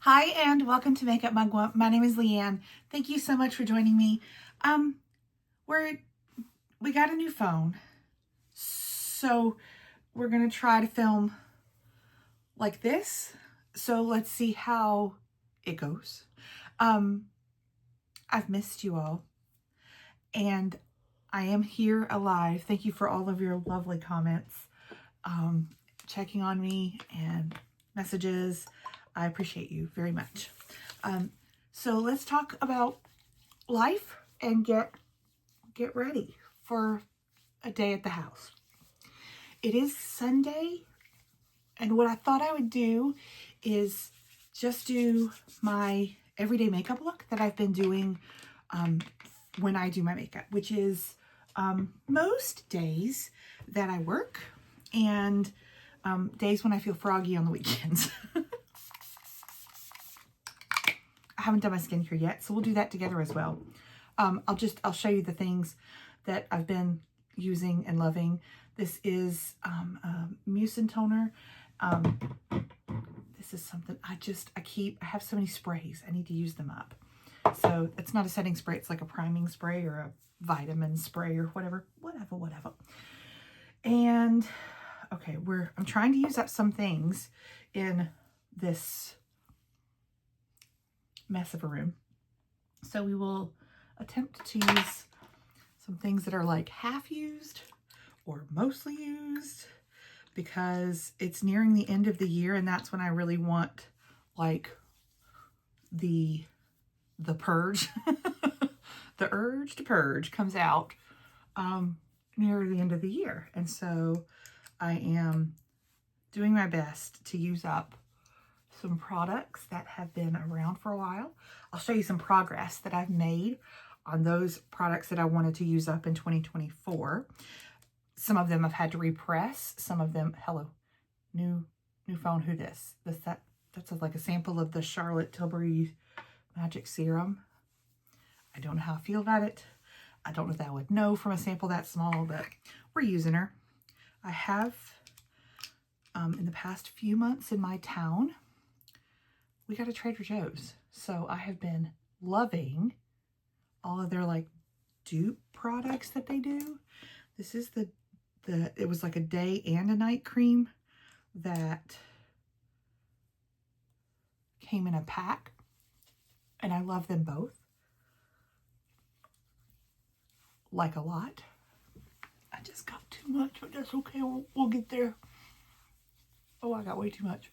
Hi and welcome to Makeup Mugwump. My name is Leanne. Thank you so much for joining me. We got a new phone, so we're gonna try to film like this. So let's see how it goes. I've missed you all, and I am here alive. Thank you for all of your lovely comments, checking on me and messages. I appreciate you very much. So let's talk about life and get ready for a day at the house. It is Sunday, and what I thought I would do is just do my everyday makeup look that I've been doing when I do my makeup, which is most days that I work and days when I feel froggy on the weekends. I haven't done my skincare yet, so we'll do that together as well. I'll show you the things that I've been using and loving. This is a mucin toner. This is something I have so many sprays. I need to use them up. So it's not a setting spray. It's like a priming spray or a vitamin spray or whatever. And okay, I'm trying to use up some things in this mess of a room. So we will attempt to use some things that are like half used or mostly used, because it's nearing the end of the year, and that's when I really want like the purge. The urge to purge comes out near the end of the year. And so I am doing my best to use up some products that have been around for a while. I'll show you some progress that I've made on those products that I wanted to use up in 2024. Some of them I've had to repress. Some of them, hello, new phone, who this? That's like a sample of the Charlotte Tilbury Magic Serum. I don't know how I feel about it. I don't know if I would know from a sample that small, but we're using her. I have, in the past few months in my town, we got a Trader Joe's. So I have been loving all of their like dupe products that they do. This is it was like a day and a night cream that came in a pack, and I love them both like a lot. I just got too much, but that's okay. We'll get there. Oh, I got way too much.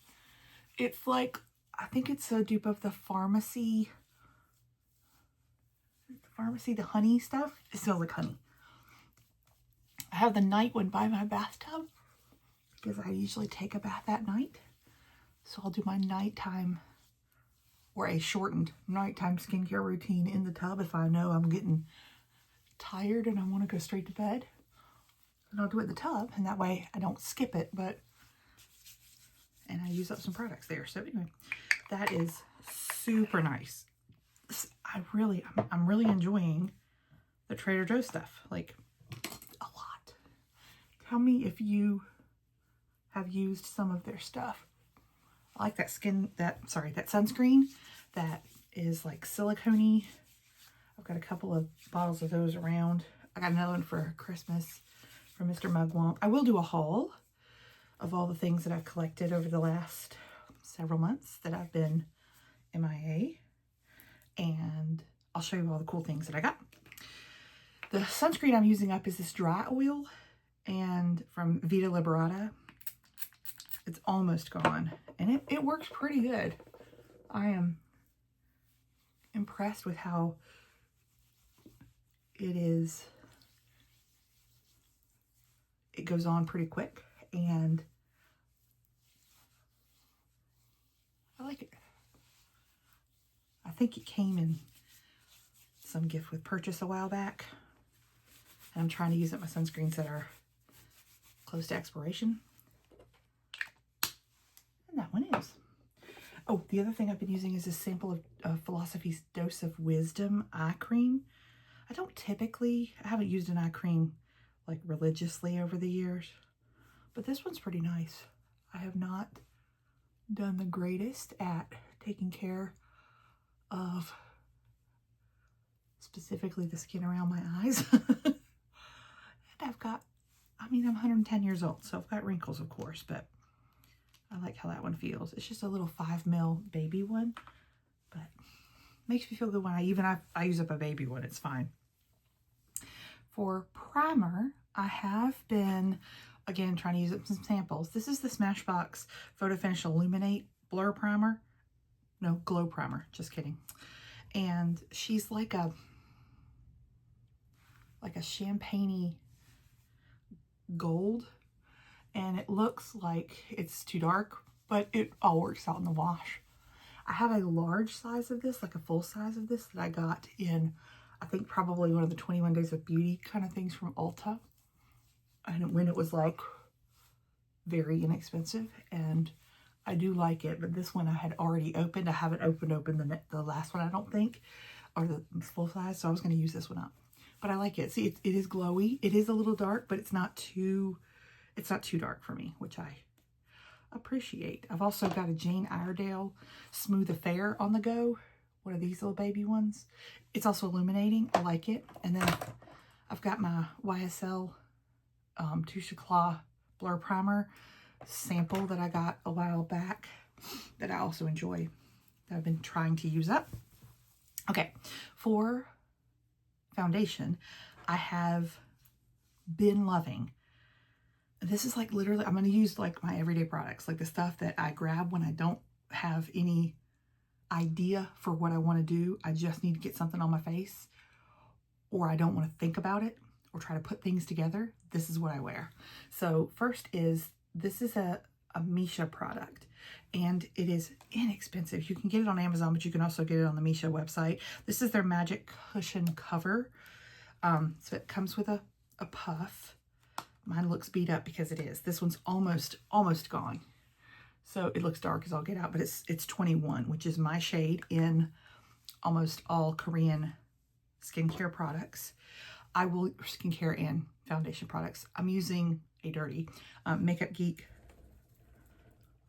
It's like, I think it's a dupe of the pharmacy, the honey stuff. It smells like honey. I have the night one by my bathtub because I usually take a bath at night. So I'll do my nighttime or a shortened nighttime skincare routine in the tub if I know I'm getting tired and I want to go straight to bed. And I'll do it in the tub, and that way I don't skip it, and I use up some products there. So anyway, that is super nice. I'm really enjoying the Trader Joe's stuff, like a lot. Tell me if you have used some of their stuff. I like that sunscreen that is like silicone-y. I've got a couple of bottles of those around. I got another one for Christmas from Mr. Mugwump. I will do a haul of all the things that I've collected over the last several months that I've been MIA, and I'll show you all the cool things that I got. The sunscreen I'm using up is this dry oil, and from Vita Liberata. It's almost gone, and it works pretty good. I am impressed with how it goes on pretty quick, and I like it. I think it came in some gift with purchase a while back, and I'm trying to use up my sunscreens that are close to expiration. And that one is. Oh, the other thing I've been using is a sample of Philosophy's Dose of Wisdom eye cream. I haven't used an eye cream like religiously over the years, but this one's pretty nice. I have not done the greatest at taking care of specifically the skin around my eyes. And I've got, I mean, I'm 110 years old, so I've got wrinkles, of course, but I like how that one feels. It's just a little 5 ml baby one, but makes me feel good when I use up a baby one. It's fine. For primer, I have been, again, trying to use up some samples. This is the Smashbox Photo Finish Illuminate Blur Primer. No, Glow Primer. Just kidding. And she's like a champagne-y gold. And it looks like it's too dark, but it all works out in the wash. I have a large size of this, like a full size of this, that I got in, I think, probably one of the 21 Days of Beauty kind of things from Ulta. And when it was like very inexpensive, and I do like it, but this one I had already opened. I haven't opened the last one, I don't think, or the full size, so I was going to use this one up. But I like it. See, it is glowy. It is a little dark, but it's not too dark for me, which I appreciate. I've also got a Jane Iredale Smooth Affair on the go, one of these little baby ones. It's also illuminating. I like it. And then I've got my YSL Touche Eclat Blur Primer sample that I got a while back that I also enjoy, that I've been trying to use up. Okay, for foundation, I have been loving, this is like literally, I'm going to use like my everyday products, like the stuff that I grab when I don't have any idea for what I want to do. I just need to get something on my face, or I don't want to think about it or try to put things together. This is what I wear. So first is, this is a Misha product, and it is inexpensive. You can get it on Amazon, but you can also get it on the Misha website. This is their Magic Cushion Cover. So it comes with a puff. Mine looks beat up because it is. This one's almost gone. So it looks dark as all get out, but it's 21, which is my shade in almost all Korean skincare products. Skincare and foundation products. I'm using a dirty Makeup Geek,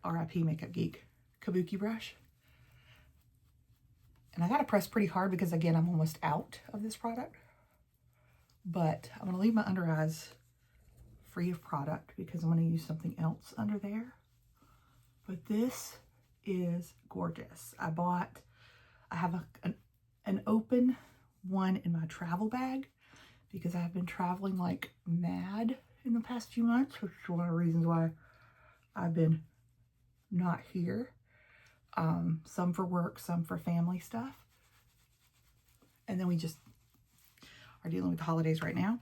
RIP Makeup Geek kabuki brush. And I got to press pretty hard because, again, I'm almost out of this product. But I'm going to leave my under eyes free of product because I'm going to use something else under there. But this is gorgeous. I have an open one in my travel bag because I've been traveling like mad in the past few months, which is one of the reasons why I've been not here. Some for work, some for family stuff. And then we just are dealing with the holidays right now.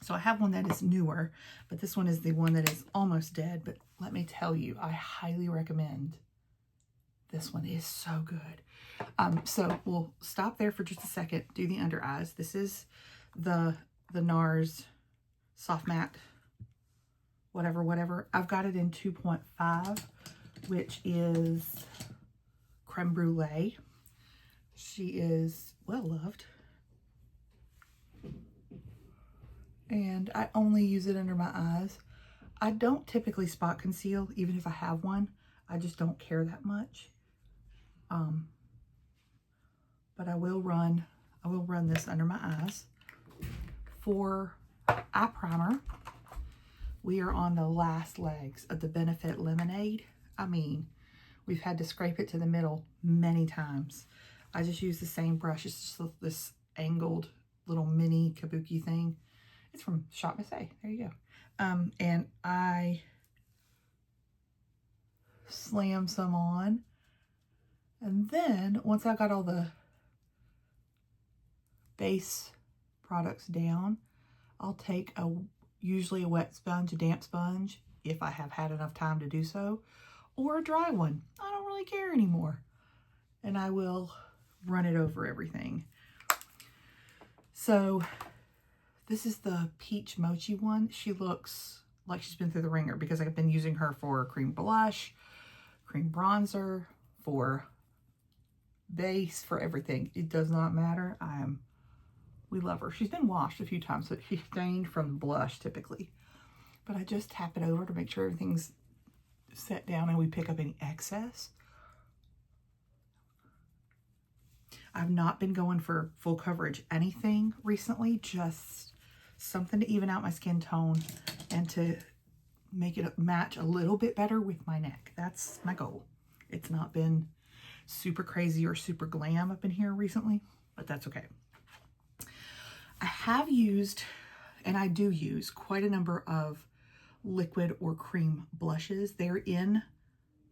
So I have one that is newer, but this one is the one that is almost dead. But let me tell you, I highly recommend this one. It is so good. So we'll stop there for just a second, do the under eyes. This is the NARS Soft Matte, whatever. I've got it in 2.5, which is Creme Brulee. She is well loved. And I only use it under my eyes. I don't typically spot conceal, even if I have one. I just don't care that much. But I will run this under my eyes. For eye primer, we are on the last legs of the Benefit Lemonade. I mean, we've had to scrape it to the middle many times. I just use the same brush. It's just this angled little mini kabuki thing. It's from Shop Miss A. There you go. And I slam some on. And then once I got all the base products down, I'll take usually a wet sponge, a damp sponge, if I have had enough time to do so, or a dry one. I don't really care anymore. And I will run it over everything. So this is the Peach Mochi one. She looks like she's been through the ringer because I've been using her for cream blush, cream bronzer, for base, for everything. It does not matter. We love her. She's been washed a few times, so she's stained from blush typically. But I just tap it over to make sure everything's set down and we pick up any excess. I've not been going for full coverage anything recently, just something to even out my skin tone and to make it match a little bit better with my neck. That's my goal. It's not been super crazy or super glam up in here recently, but that's okay. I have used, and I do use, quite a number of liquid or cream blushes. They're in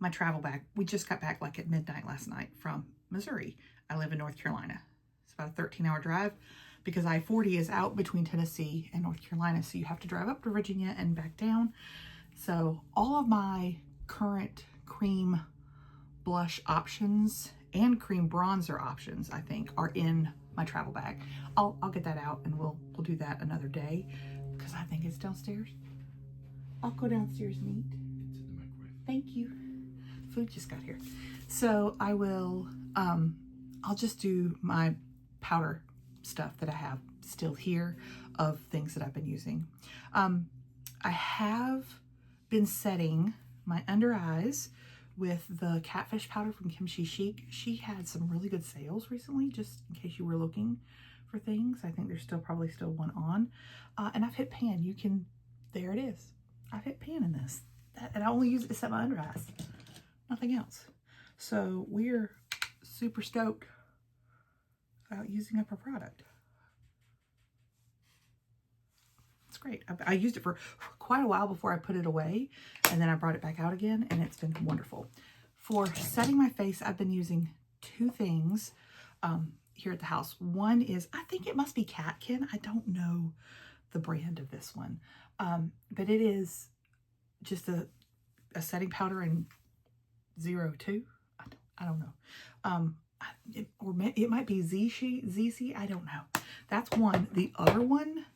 my travel bag. We just got back like at midnight last night from Missouri. I live in North Carolina. It's about a 13-hour drive because I-40 is out between Tennessee and North Carolina. So you have to drive up to Virginia and back down. So all of my current cream blush options and cream bronzer options, I think, are in my travel bag. I'll get that out and we'll do that another day because I think it's downstairs. I'll go downstairs and eat. It's in the microwave. Thank you. Food just got here. So I will, I'll just do my powder stuff that I have still here of things that I've been using. I have been setting my under eyes with the catfish powder from Kimchi Chic. She had some really good sales recently, just in case you were looking for things. I think there's probably still one on. And I've hit pan. You can, there it is. I've hit pan in this. And I only use it to set my under eyes. Nothing else. So we're super stoked about using up our product. It's great. I used it for quite a while before I put it away, and then I brought it back out again, and it's been wonderful. For setting my face, I've been using two things here at the house. One is, I think it must be Catkin. I don't know the brand of this one, but it is just a setting powder in 02. I don't know. It might be ZC. I don't know. That's one. The other one,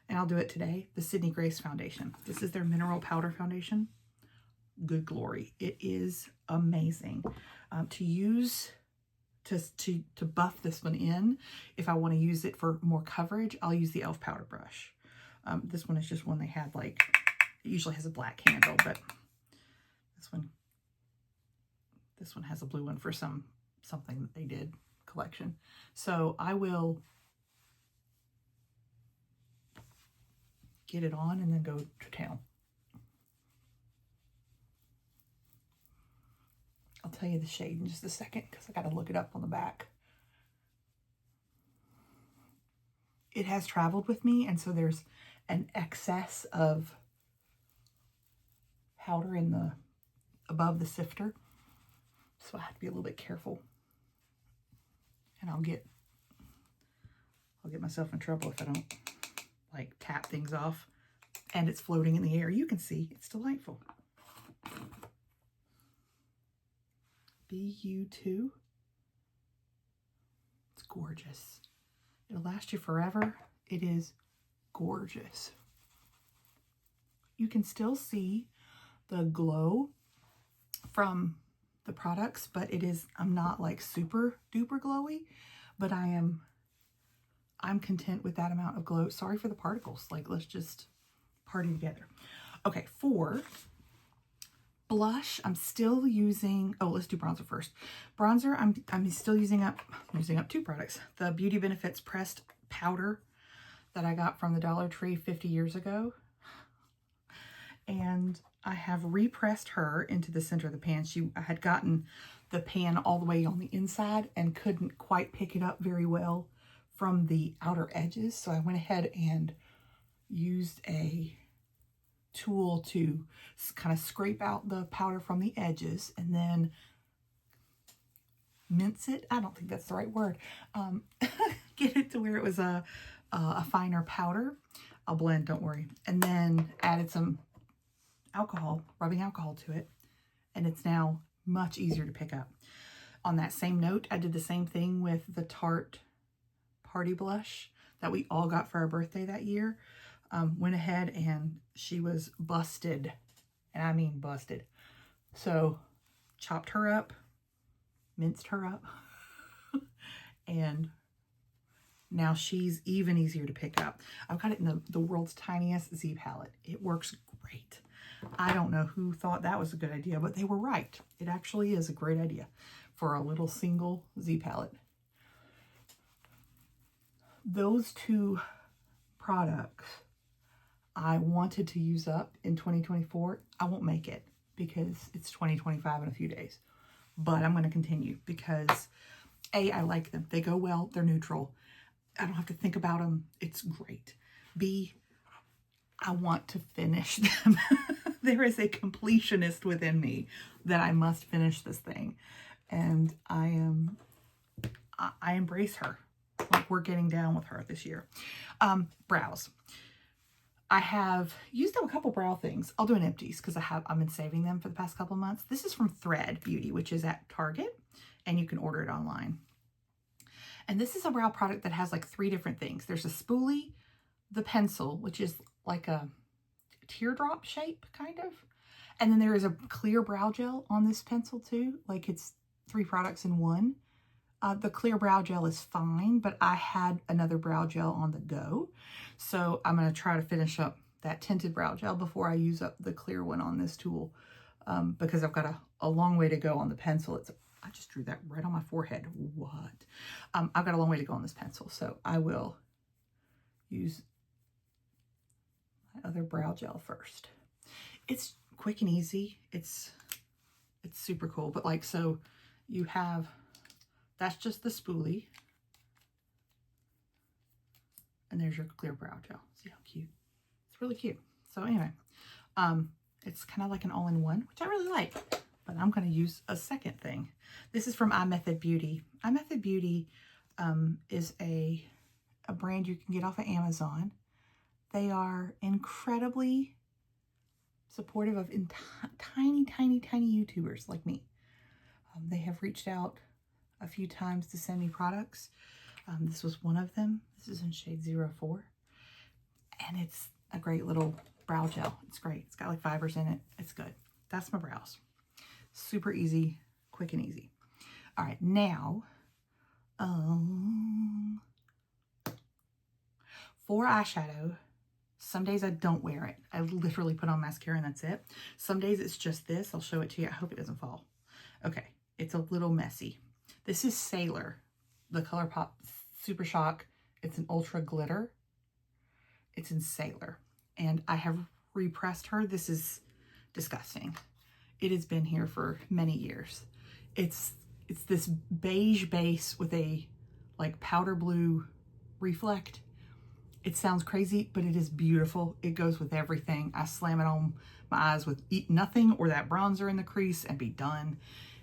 and I'll do it today, the Sydney Grace Foundation. This is their mineral powder foundation. Good glory. It is amazing. To use to buff this one in, if I want to use it for more coverage, I'll use the e.l.f. powder brush. This one is just one they had, like, it usually has a black handle, but this one has a blue one for something that they did collection. So I will get it on and then go to town. I'll tell you the shade in just a second because I got to look it up on the back. It has traveled with me, and so there's an excess of powder in the above the sifter, so I have to be a little bit careful, and I'll get myself in trouble if I don't like tap things off, and it's floating in the air. You can see it's delightful. BU2. It's gorgeous. It'll last you forever. It is gorgeous. You can still see the glow from the products, but I'm not like super duper glowy, but I'm content with that amount of glow. Sorry for the particles. Like, let's just party together. Okay, for blush, I'm still using, let's do bronzer first. Bronzer, I'm still using up two products. The Beauty Benefits pressed powder that I got from the Dollar Tree 50 years ago. And I have repressed her into the center of the pan. I had gotten the pan all the way on the inside and couldn't quite pick it up very well from the outer edges. So I went ahead and used a tool to kind of scrape out the powder from the edges and then mince it. I don't think that's the right word. Get it to where it was a finer powder. I'll blend, don't worry. And then added some alcohol, rubbing alcohol to it, and it's now much easier to pick up. On that same note, I did the same thing with the Tarte Party Blush that we all got for our birthday that year. Went ahead and she was busted, and I mean busted. So chopped her up, minced her up, and now she's even easier to pick up. I've got it in the world's tiniest Z palette. It works great. I don't know who thought that was a good idea, but they were right. It actually is a great idea for a little single Z palette. those two products I wanted to use up in 2024. I won't make it because it's 2025 in a few days. But I'm going to continue because A, I like them. They go well. They're neutral. I don't have to think about them. It's great. B, I want to finish them. There is a completionist within me that I must finish this thing. And I embrace her. Like, we're getting down with her this year. Brows. I have used up a couple brow things. I'll do an empties because I've been saving them for the past couple months. This is from Thread Beauty, which is at Target, and you can order it online. And this is a brow product that has like 3 different things. There's a spoolie, the pencil, which is like a teardrop shape kind of. And then there is a clear brow gel on this pencil too. Like, it's 3 products in one. The clear brow gel is fine, but I had another brow gel on the go. So I'm going to try to finish up that tinted brow gel before I use up the clear one on this tool, because I've got a long way to go on the pencil. I just drew that right on my forehead. What? I've got a long way to go on this pencil, so I will use my other brow gel first. It's quick and easy. It's super cool. But like, so you have, that's just the spoolie. And there's your clear brow gel. See how cute? It's really cute. So anyway, it's kind of like an all-in-one, which I really like. But I'm going to use a second thing. This is from iMethod Beauty. iMethod Beauty is a brand you can get off of Amazon. They are incredibly supportive of tiny YouTubers like me. They have reached out a few times to send me products. This was one of them. This is in shade 04. And it's a great little brow gel. It's great. It's got like fibers in it. It's good. That's my brows. Super easy, quick and easy. All right, now, for eyeshadow, some days I don't wear it. I literally put on mascara and that's it. Some days it's just this. I'll show it to you. I hope it doesn't fall. Okay, it's a little messy. This is Sailor, the ColourPop Super Shock. It's an ultra glitter. It's in Sailor. And I have repressed her. This is disgusting. It has been here for many years. It's this beige base with a like powder blue reflect. It sounds crazy, but it is beautiful. It goes with everything. I slam it on my eyes with nothing or that bronzer in the crease and be done.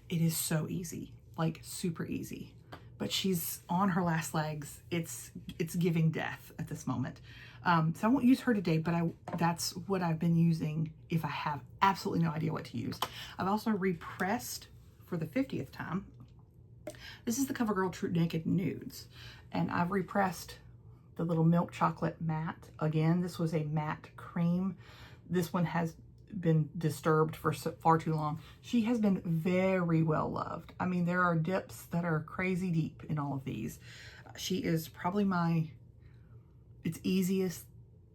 It is so easy, like super easy. But she's on her last legs. It's giving death at this moment. So I won't use her today, but that's what I've been using if I have absolutely no idea what to use. I've also repressed for the 50th time. This is the CoverGirl True Naked Nudes. And I've repressed the little milk chocolate matte. Again, this was a matte cream. This one has been disturbed for far too long. She has been very well loved. I mean, there are dips that are crazy deep in all of these. She is probably it's easiest,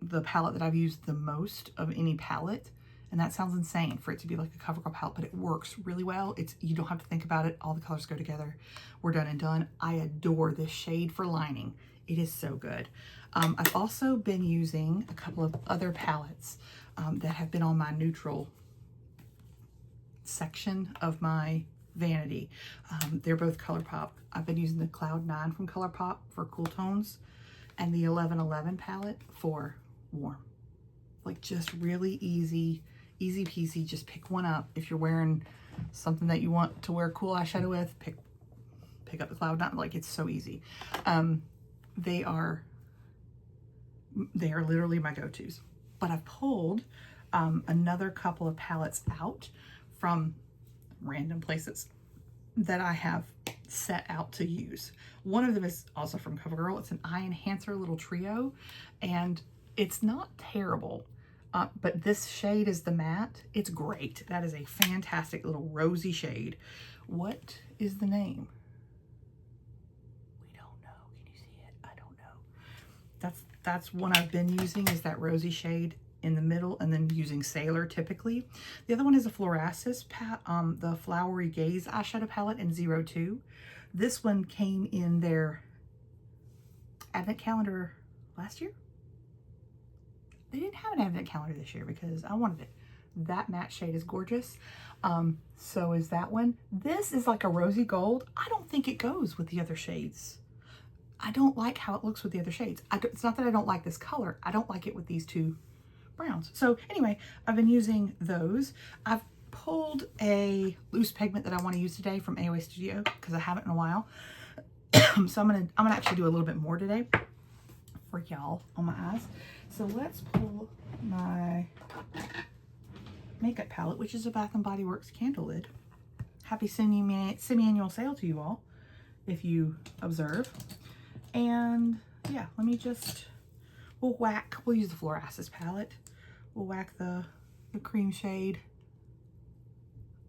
the palette that I've used the most of any palette. And that sounds insane for it to be like a CoverGirl palette, but it works really well. You don't have to think about it. All the colors go together. We're done and done. I adore this shade for lining. It is so good. I've also been using a couple of other palettes that have been on my neutral section of my vanity. They're both ColourPop. I've been using the Cloud 9 from ColourPop for cool tones and the 1111 palette for warm. Like, just really easy peasy. Just pick one up. If you're wearing something that you want to wear cool eyeshadow with, pick up the Cloud 9. Like, it's so easy. They are literally my go-tos. But I've pulled another couple of palettes out from random places that I have set out to use. One of them is also from CoverGirl. It's an eye enhancer little trio, and it's not terrible, but this shade is the matte. It's great. That is a fantastic little rosy shade. What is the name? We don't know. Can you see it? I don't know. That's one I've been using, is that rosy shade in the middle, and then using Sailor typically. The other one is a Florasis, the Flowery Gaze eyeshadow palette in 02. This one came in their advent calendar last year. They didn't have an advent calendar this year because I wanted it. That matte shade is gorgeous. So is that one. This is like a rosy gold. I don't think it goes with the other shades. I don't like how it looks with the other shades. It's not that I don't like this color. I don't like it with these two browns. So anyway, I've been using those. I've pulled a loose pigment that I want to use today from AOA Studio because I haven't in a while. So I'm gonna actually do a little bit more today for y'all on my eyes. So let's pull my makeup palette, which is a Bath & Body Works candle lid. Happy semi-annual sale to you all, if you observe. And yeah, let me just, we'll use the Fluorasis palette. We'll whack the cream shade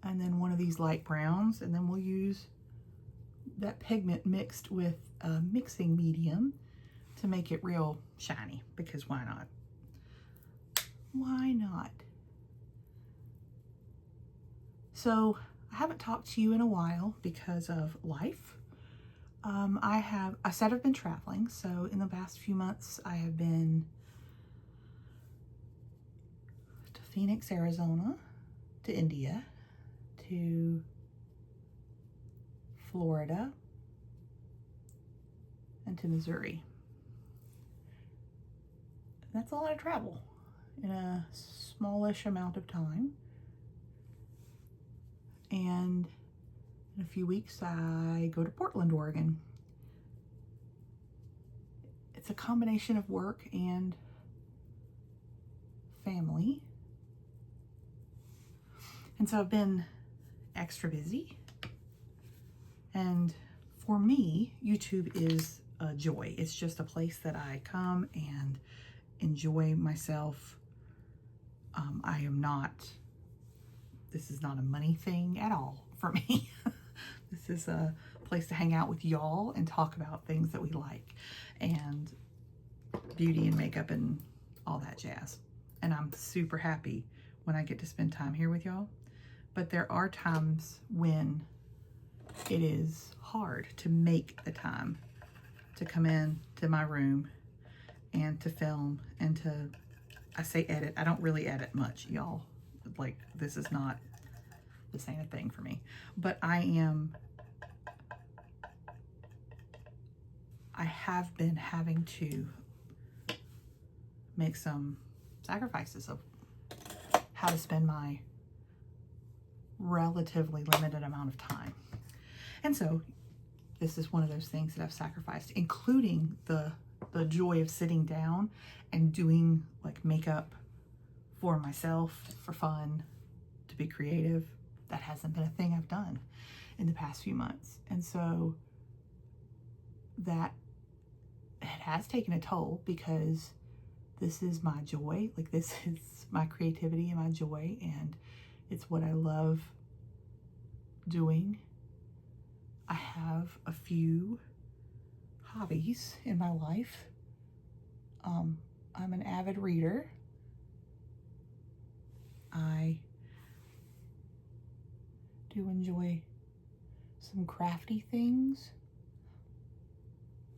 and then one of these light browns, and then we'll use that pigment mixed with a mixing medium to make it real shiny, because why not? Why not? So I haven't talked to you in a while because of life. I said I've been traveling, so in the past few months I have been to Phoenix, Arizona, to India, to Florida, and to Missouri. That's a lot of travel in a smallish amount of time. And in a few weeks I go to Portland, Oregon. It's a combination of work and family. And so I've been extra busy. And for me, YouTube is a joy. It's just a place that I come and enjoy myself. This is not a money thing at all for me. This is a place to hang out with y'all and talk about things that we like, and beauty and makeup and all that jazz. And I'm super happy when I get to spend time here with y'all. But there are times when it is hard to make the time to come in to my room and to film and to, I say edit, I don't really edit much, y'all. Like, this ain't a thing for me. But I have been having to make some sacrifices of how to spend my relatively limited amount of time. And so this is one of those things that I've sacrificed, including the joy of sitting down and doing like makeup for myself, for fun, to be creative. That hasn't been a thing I've done in the past few months. And so that it has taken a toll, because this is my joy. Like, this is my creativity and my joy, and it's what I love doing. I have a few hobbies in my life. I'm an avid reader. I do enjoy some crafty things,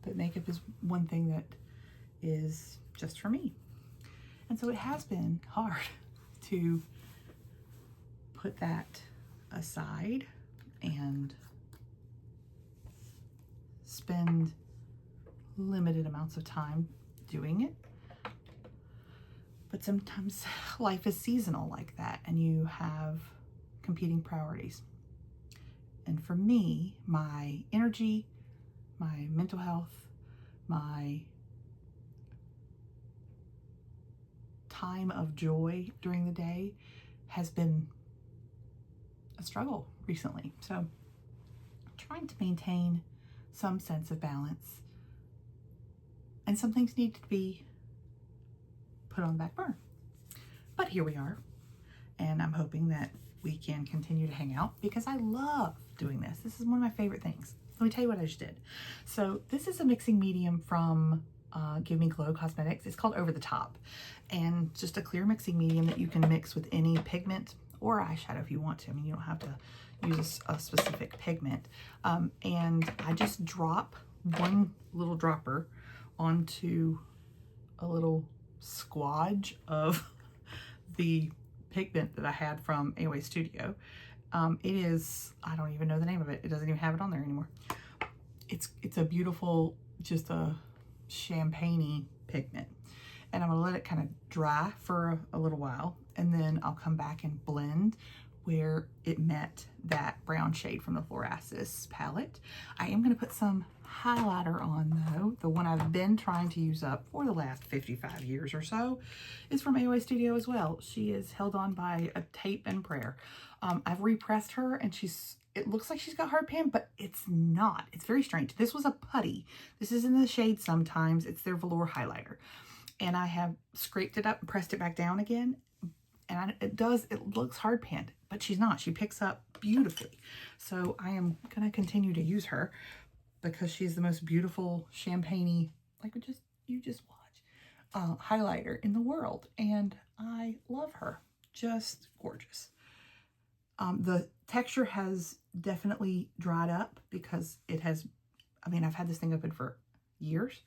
but makeup is one thing that is just for me. And so it has been hard to put that aside and spend limited amounts of time doing it. But sometimes life is seasonal like that, and you have competing priorities. And for me, my energy, my mental health, my time of joy during the day has been a struggle recently. So I'm trying to maintain some sense of balance, and some things need to be put on the back burner. But here we are, and I'm hoping that we can continue to hang out, because I love doing this. This is one of my favorite things. Let me tell you what I just did. So this is a mixing medium from Give Me Glow Cosmetics. It's called Over the Top, and just a clear mixing medium that you can mix with any pigment or eyeshadow if you want to. I mean, you don't have to use a specific pigment. And I just drop one little dropper onto a little squadge of the pigment that I had from AOA Studio. It is, I don't even know the name of it. It doesn't even have it on there anymore. It's a beautiful, just a champagne-y pigment. And I'm gonna let it kind of dry for a little while, and then I'll come back and blend where it met that brown shade from the Fluorasis palette. I am gonna put some highlighter on though. The one I've been trying to use up for the last 55 years or so is from AOA Studio as well. She is held on by a tape and prayer. I've repressed her and it looks like she's got hard pan, but it's not. It's very strange. This was a putty. This is in the shade Sometimes. It's their velour highlighter. And I have scraped it up and pressed it back down again. And it looks hard panned, but she's not. She picks up beautifully. So I am going to continue to use her because she's the most beautiful champagne-y, like you just watch, highlighter in the world. And I love her. Just gorgeous. The texture has definitely dried up because it has, I mean, I've had this thing open for years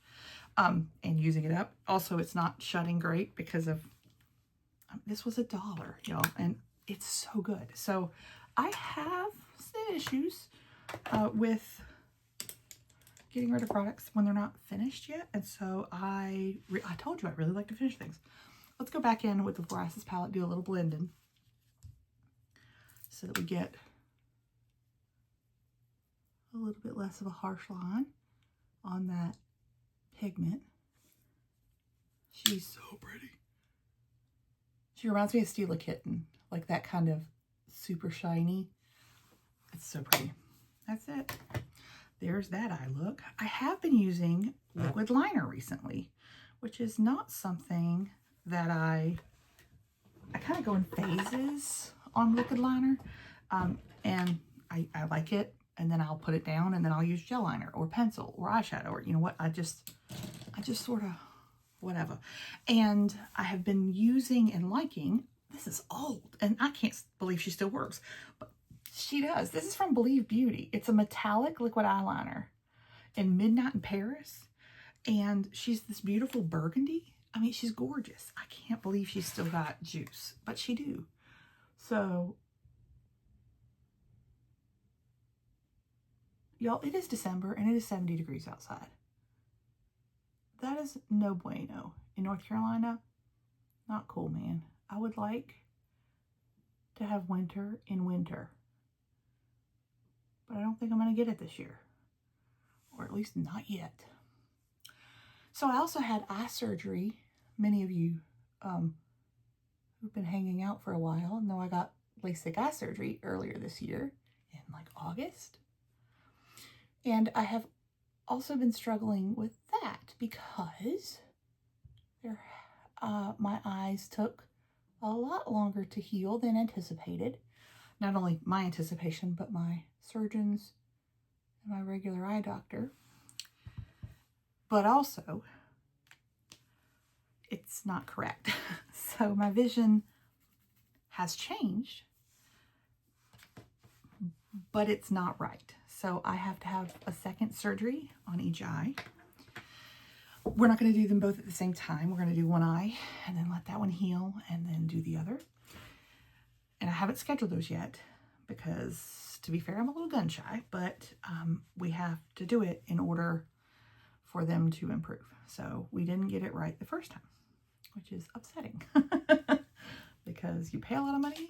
and using it up. Also, it's not shutting great because of, this was $1, y'all, and it's so good. So I have some issues with getting rid of products when they're not finished yet. And so I told you I really like to finish things. Let's go back in with the Fluorasis palette, do a little blending so that we get a little bit less of a harsh line on that pigment. She's so pretty. She reminds me of Stila Kitten, like that kind of super shiny. It's so pretty. That's it. There's that eye look. I have been using liquid liner recently, which is not something that I kind of go in phases on liquid liner, and I like it, and then I'll put it down, and then I'll use gel liner or pencil or eyeshadow, or you know what, I just sort of whatever. And I have been using and liking, this is old, and I can't believe she still works, but she does. This is from Believe Beauty. It's a metallic liquid eyeliner in Midnight in Paris, and she's this beautiful burgundy. I mean, she's gorgeous. I can't believe she's still got juice, but she do. So, y'all, it is December and it is 70 degrees outside. That is no bueno. In North Carolina, not cool, man. I would like to have winter in winter, but I don't think I'm going to get it this year, or at least not yet. So I also had eye surgery. Many of you who've been hanging out for a while know I got LASIK eye surgery earlier this year in like August. And I have also been struggling with that because my eyes took a lot longer to heal than anticipated. Not only my anticipation, but my surgeons and my regular eye doctor. But also, it's not correct. So my vision has changed, but it's not right. So I have to have a second surgery on each eye. We're not going to do them both at the same time. We're going to do one eye and then let that one heal and then do the other. And I haven't scheduled those yet because, to be fair, I'm a little gun shy, but we have to do it in order for them to improve. So we didn't get it right the first time, which is upsetting because you pay a lot of money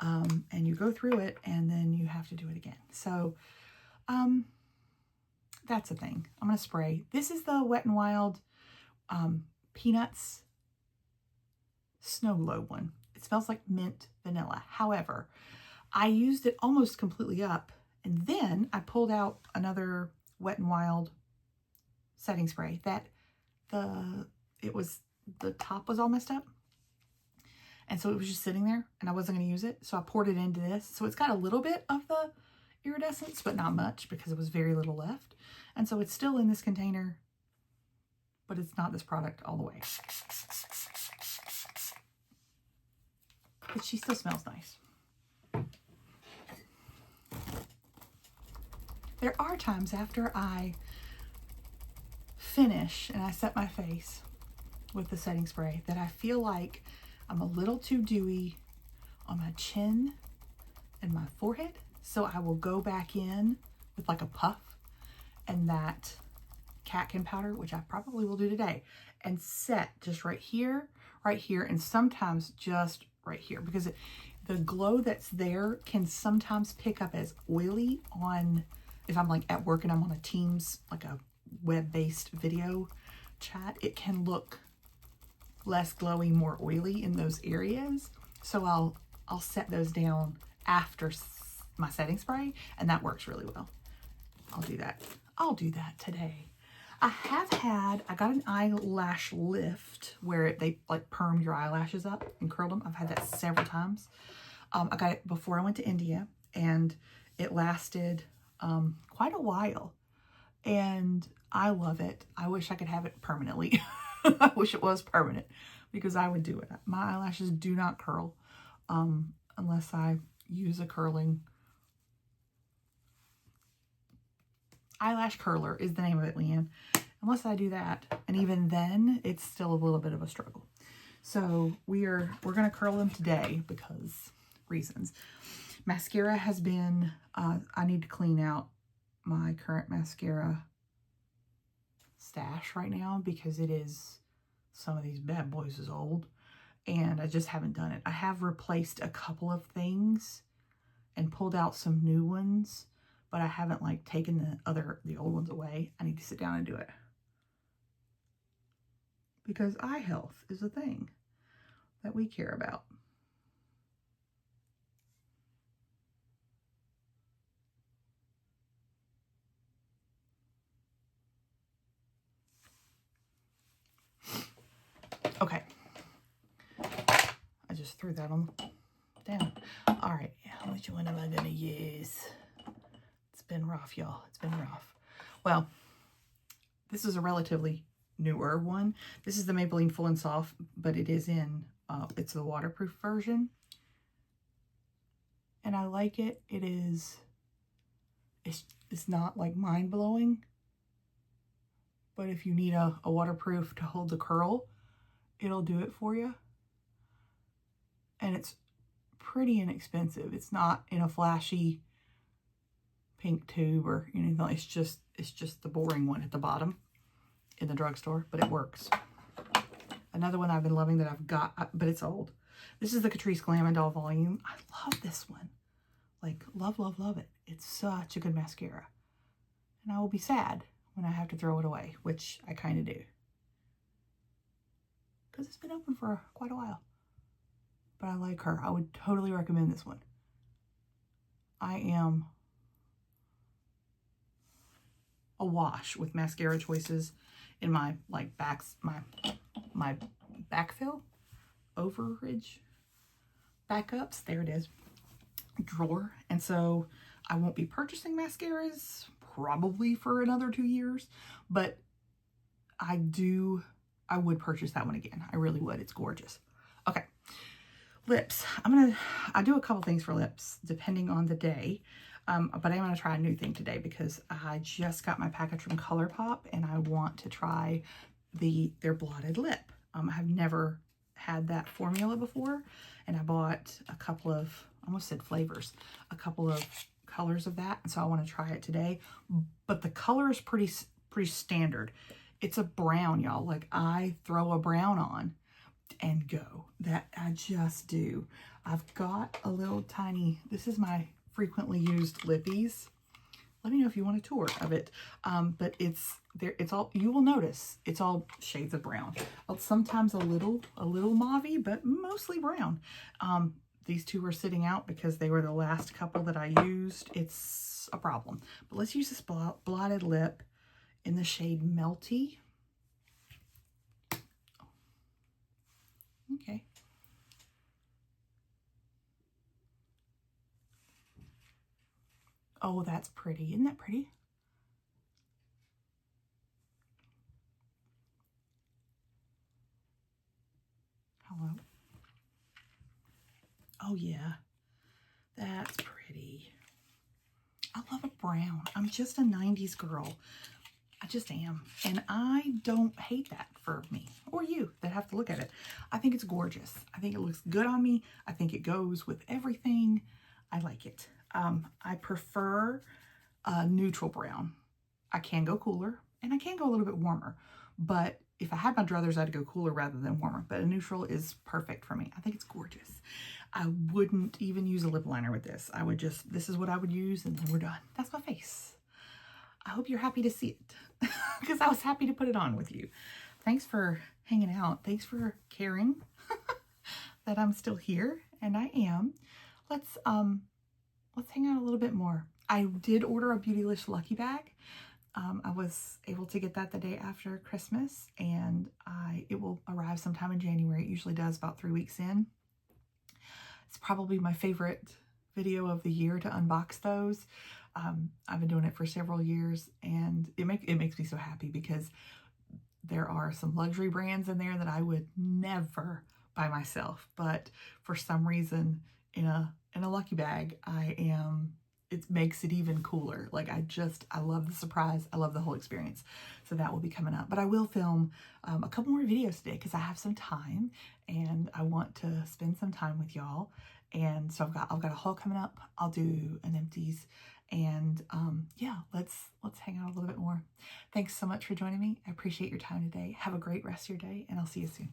and you go through it and then you have to do it again. So that's the thing. I'm going to spray. This is the Wet n Wild Peanuts Snow Globe one. It smells like mint vanilla. However, I used it almost completely up, and then I pulled out another Wet n Wild setting spray that the top was all messed up, and so it was just sitting there and I wasn't going to use it, so I poured it into this. So it's got a little bit of the iridescence, but not much because it was very little left, and so it's still in this container, but it's not this product all the way. But she still smells nice. There are times after I finish and I set my face with the setting spray that I feel like I'm a little too dewy on my chin and my forehead. So I will go back in with like a puff and that catkin powder, which I probably will do today, and set just right here, and sometimes just right here, because the glow that's there can sometimes pick up as oily on, if I'm like at work and I'm on a Teams, like a web-based video chat, it can look less glowy, more oily in those areas. So I'll set those down after my setting spray, and that works really well. I'll do that today. I got an eyelash lift where they like permed your eyelashes up and curled them. I've had that several times. I got it before I went to India, and it lasted quite a while, and I love it. I wish I could have it permanently. I wish it was permanent, because I would do it. My eyelashes do not curl unless I use a curling eyelash curler is the name of it, Leanne. Unless I do that, and even then, it's still a little bit of a struggle. So we're gonna curl them today because reasons. Mascara has been, I need to clean out my current mascara stash right now because it is, some of these bad boys is old, and I just haven't done it. I have replaced a couple of things and pulled out some new ones, but I haven't like taken the old ones away. I need to sit down and do it, because eye health is a thing that we care about. Okay, I just threw that on down. All right, which one am I gonna use? It's been rough, y'all. It's been rough. Well, this is a relatively newer one. This is the Maybelline Full and Soft, but it is in, it's the waterproof version. And I like it. It's not like mind-blowing, but if you need a waterproof to hold the curl, it'll do it for you. And it's pretty inexpensive. It's not in a flashy pink tube or anything. It's just the boring one at the bottom in the drugstore, but it works. Another one I've been loving that I've got, but it's old. This is the Catrice Glam and Doll Volume. I love this one. Like, love, love, love it. It's such a good mascara. And I will be sad when I have to throw it away, which I kind of do, because it's been open for quite a while. But I like her. I would totally recommend this one. I am awash with mascara choices in my like my backfill, overage backups. There it is. Drawer. And so I won't be purchasing mascaras probably for another 2 years, but I would purchase that one again. I really would. It's gorgeous. Okay. Lips. I do a couple things for lips depending on the day. But I'm going to try a new thing today because I just got my package from ColourPop and I want to try their blotted lip. I have never had that formula before, and I bought a couple of, I almost said flavors, a couple of colors of that, and so I want to try it today. But the color is pretty standard. It's a brown, y'all. Like, I throw a brown on and go. That I just do. I've got a little tiny, this is my frequently used lippies. Let me know if you want a tour of it. But it's all, you will notice it's all shades of brown. Sometimes a little mauvey, but mostly brown. These two were sitting out because they were the last couple that I used. It's a problem. But let's use this blotted lip in the shade Melty. Okay. Oh, that's pretty. Isn't that pretty? Hello. Oh, yeah. That's pretty. I love a brown. I'm just a 90s girl. I just am. And I don't hate that for me or you that have to look at it. I think it's gorgeous. I think it looks good on me. I think it goes with everything. I like it. I prefer neutral brown. I can go cooler and I can go a little bit warmer, but if I had my druthers, I'd go cooler rather than warmer, but a neutral is perfect for me. I think it's gorgeous. I wouldn't even use a lip liner with this. I would just, this is what I would use and then we're done. That's my face. I hope you're happy to see it because I was happy to put it on with you. Thanks for hanging out. Thanks for caring that I'm still here, and I am. Let's hang out a little bit more. I did order a Beautylish Lucky Bag. I was able to get that the day after Christmas, and it will arrive sometime in January. It usually does about 3 weeks in. It's probably my favorite video of the year to unbox those. I've been doing it for several years, and it makes me so happy because there are some luxury brands in there that I would never buy myself, but for some reason in a Lucky Bag, it makes it even cooler. Like I love the surprise. I love the whole experience. So that will be coming up, but I will film a couple more videos today because I have some time and I want to spend some time with y'all. And so I've got a haul coming up. I'll do an empties, and yeah, let's hang out a little bit more. Thanks so much for joining me. I appreciate your time today. Have a great rest of your day, and I'll see you soon.